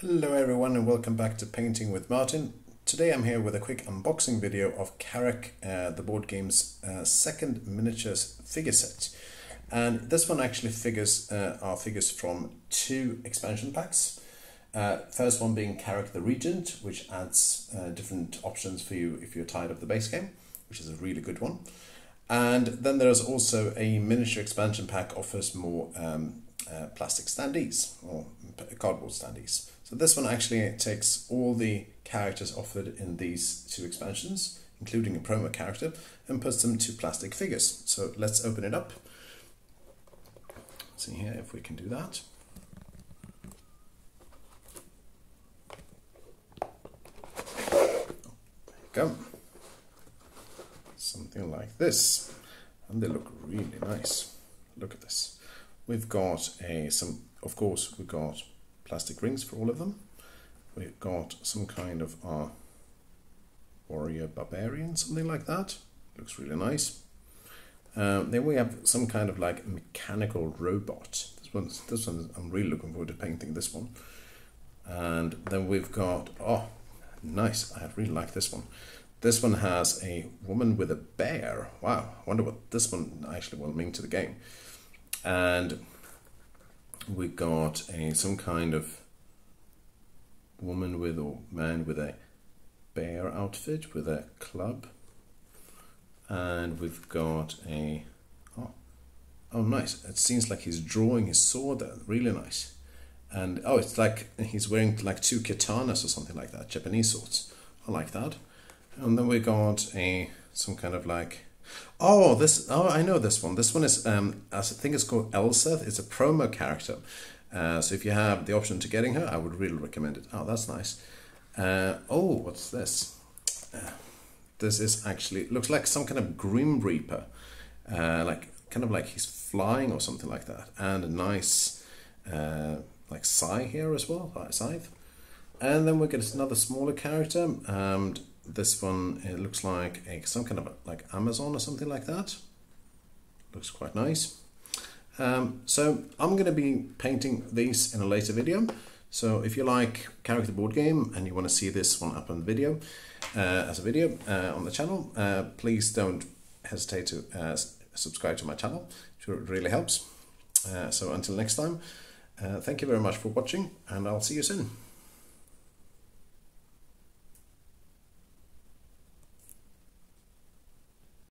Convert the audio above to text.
Hello everyone and welcome back to Painting with Martin. Today I'm here with a quick unboxing video of Karak, the board game's second miniatures figure set. And this one actually are figures from two expansion packs. First one being Karak the Regent, which adds different options for you if you're tired of the base game, which is a really good one. And then there's also a miniature expansion pack offers more plastic standees or cardboard standees. So this one actually takes all the characters offered in these two expansions, including a promo character, and puts them to plastic figures. So let's open it up. See here if we can do that. There you go. Something like this. And they look really nice. Look at this. We've got of course, we've got plastic rings for all of them. We've got some kind of warrior barbarian, something like that. Looks really nice. Then we have some kind of like mechanical robot. This one I'm really looking forward to painting this one. And then we've got, oh, nice. I really like this one. This one has a woman with a bear. Wow, I wonder what this one actually will mean to the game. And we got some kind of woman with or man with a bear outfit with a club, and we've got oh nice, it seems like he's drawing his sword there, really nice. And oh, it's like he's wearing like two katanas or something like that, Japanese swords. I like that. And then we got some kind of like, oh, I know this one. This one is, I think it's called Elsa. It's a promo character. So if you have the option to getting her, I would really recommend it. Oh, that's nice. Oh, what's this? This is actually, looks like some kind of Grim Reaper. Kind of like he's flying or something like that. And a nice, like scythe here as well, scythe. And then we get another smaller character. And this one, it looks like some kind of like Amazon or something like that. Looks quite nice. So I'm going to be painting these in a later video. So if you like Karak the board game and you want to see this one up on video, as a video on the channel, please don't hesitate to subscribe to my channel. It really helps. So until next time, thank you very much for watching, and I'll see you soon.